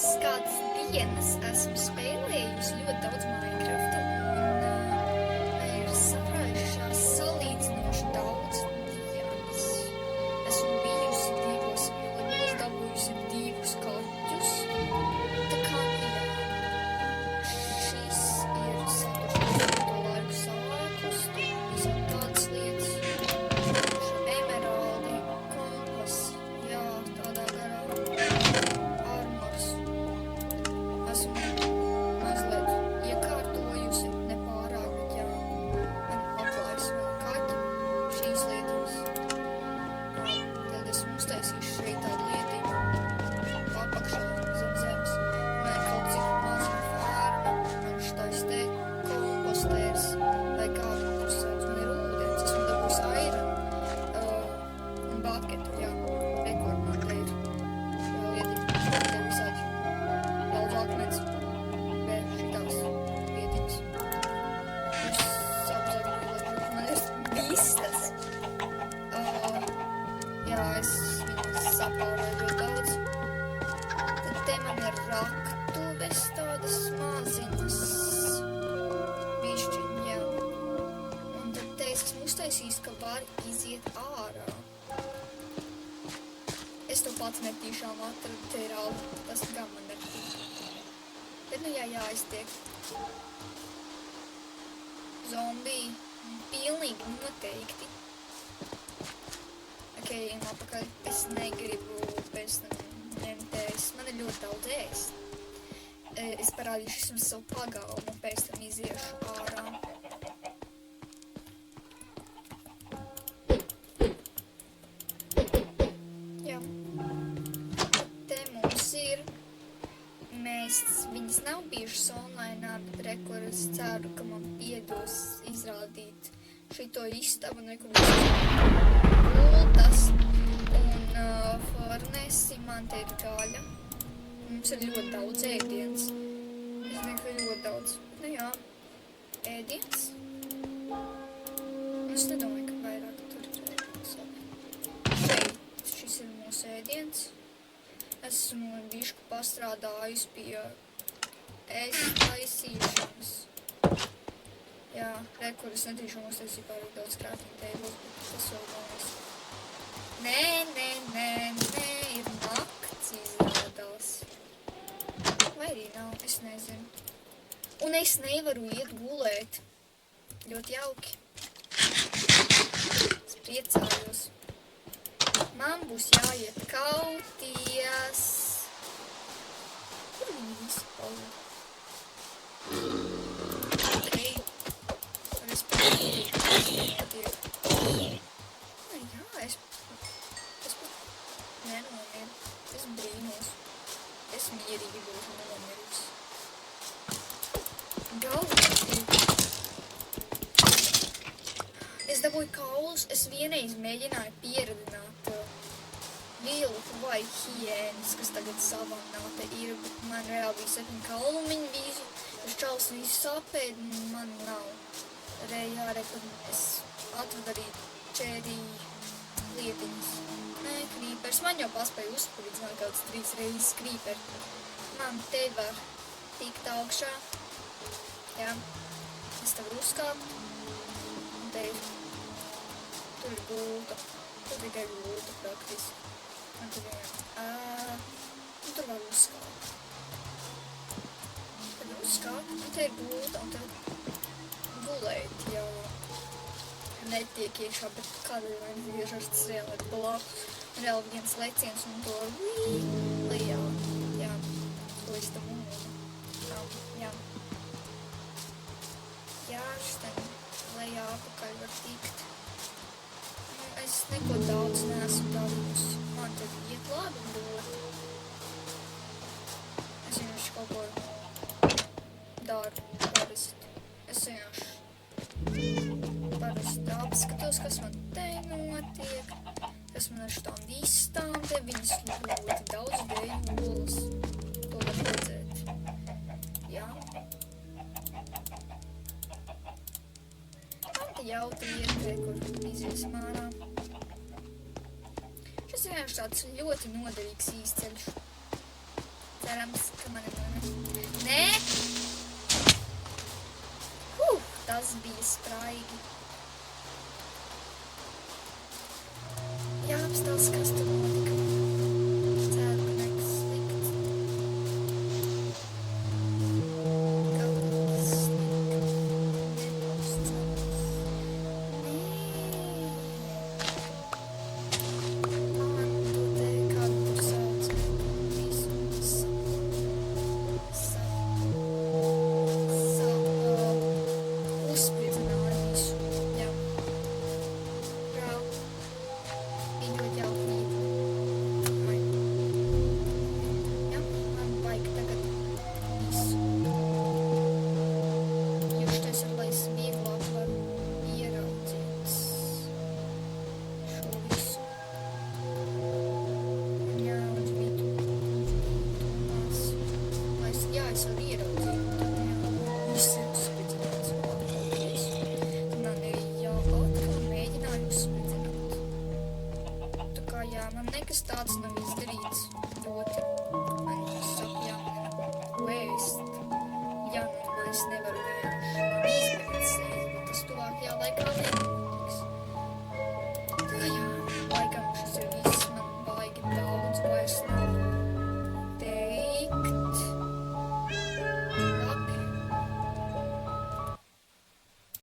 kādas dienas esmu spēlējusi ļoti daudz Minecraftu un ir sakrājušās salīdzinoši daudz dienas. Esmu bijusi 2 vilnos, dabūjusi 2 kaķus. Tā kā šis ir satušs to laiku sākus, visam tādas lietas, emeraldi, kompas, jā, tādā garā. Esmu mazliet iekārtojusi, nepārāk, bet jā, man paklājas vēl kaķi, šīs lietas. Tad esmu uztaisījuši šeit tādu lietiņu, apakšā zem zemes. Man ir kaut cik maza ferma, man štais te kompostērs, vai kā tur sauc, man ir ūdens, esmu dabūjusi airanu un baketu, jā, rekord man te ir lietiņi, te visādi. Daudz akmens, bet šitās vietiņas. Jūs apzakļu, man ir vistas. Jā, es viņas sapāvēju ļoti daudz. Tad te man ir raktuves tādas maziņas. Bišķiņ, jā. Un tad te es esmu uztaisījis, ka var iziet ārā. Es to pats netīšām atradu, te ir alga, tas gan man nepatīk. Bet nu jā, jāiztiek. Zombiji pilnīgi noteikti. Ok, ejam apakaļ. Es negribu pēc tam ņemt ēst. Man ir ļoti daudz ēst. Es parādīšu jums savu pagalmu un pēc tam iziešu ārā. Jā. Te mums ir. Viņas nav bijušas online, bet rekur es ceru, ka man piedos izrādīt šito istabu un rekur gultas un fornesi, man te ir gaļa. Mums ir ļoti daudz ēdienas. Es zinu, ka ļoti daudz. Nu jā, ēdienas. Es nedomāju, ka vairāk tur ir ēdienas. Šeit šis ir mūsu ēdiens. Esmu bišku pastrādājusi pie taisīšanas. Jā, rekur es netīšām uztaisīju pārāk daudz crafting tables, bet tas vēl galvenais. Nē, ir nakts izrādās. Vai arī nav, es nezinu. Un es nevaru iet gulēt. Ļoti jauki. Es priecājos. Man būs jāiet kauties. Kur viņi visi palika? Ei. Es patīk. Jā, es pat nenomienu. Es brīnos. Es mierīgi būtu nomiris. Galvenais. Es dabūju kaulus. Es vienreiz mēģināju pieradināt vilku vai hiēnas, kas tagad savannā te ir, bet man reāli bija 7 kaulumiņi vīzi, es čalis visu sapēd, man nav. Jāreka, es atradu arī čērī lietiņas. Nē, krīpers, man jau paspēja uzspridzināt kāds 3 reizes krīperi. Man te var tikt augšā, jā, es te varu uzkāpt, un te ir, tur ir gulta, tur tikai gulta praktiski. Un tur var uzkāpt. Tad uzkāpt, un te ir gulta, un tad gulēt, jā. Netiek iekšā, bet kādēļ vien viežas tas reāli ir blakus. Reāli viens leciens un to lejā, jā, līdz tam jā. Jā, šitien lejā apakaļ var tikt. Es neko daudz neesmu darījusi. Man te iet labi un ļoti. Es vienkārši kaut ko daru parasti. Es vienkārši parasti apskatos, kas man te notiek, kas man ar šitām vistām te, viņas ļoti daudz dēļ olas. To var redzēt. Jā. Man te jautri iet, kur iziesim ārā. Šis vienkārši tāds ļoti noderīgs īsceļš. Cerams, ka mani nevar. Nē! Tas bija spraigi. Jāapstāsta, kas tur notika. Ceru, ka nekas slikts. Galvenais slikti. Nebūs cerams. Nē. Man to te kādu tur sauc. Visu. Uzspridzināja visu. Jā. Brāl. Viņa ļoti jautnība. Vai. Jā, man vajag tagad visu. Jušties ar, lai es vieglāk varu ieraudzīt šo visu. Jā, un vidu. Tās. Lai es, jā, es varu ieraudzīt. Viss ir uzspridzināts. Man ir jau atkal mēģināju uzspridzināt. Tā kā jā, man nekas tāds nav izdarīts. Ļoti. Man saku, jā, man ir vēst. Jā, nu, es nevaru vēst.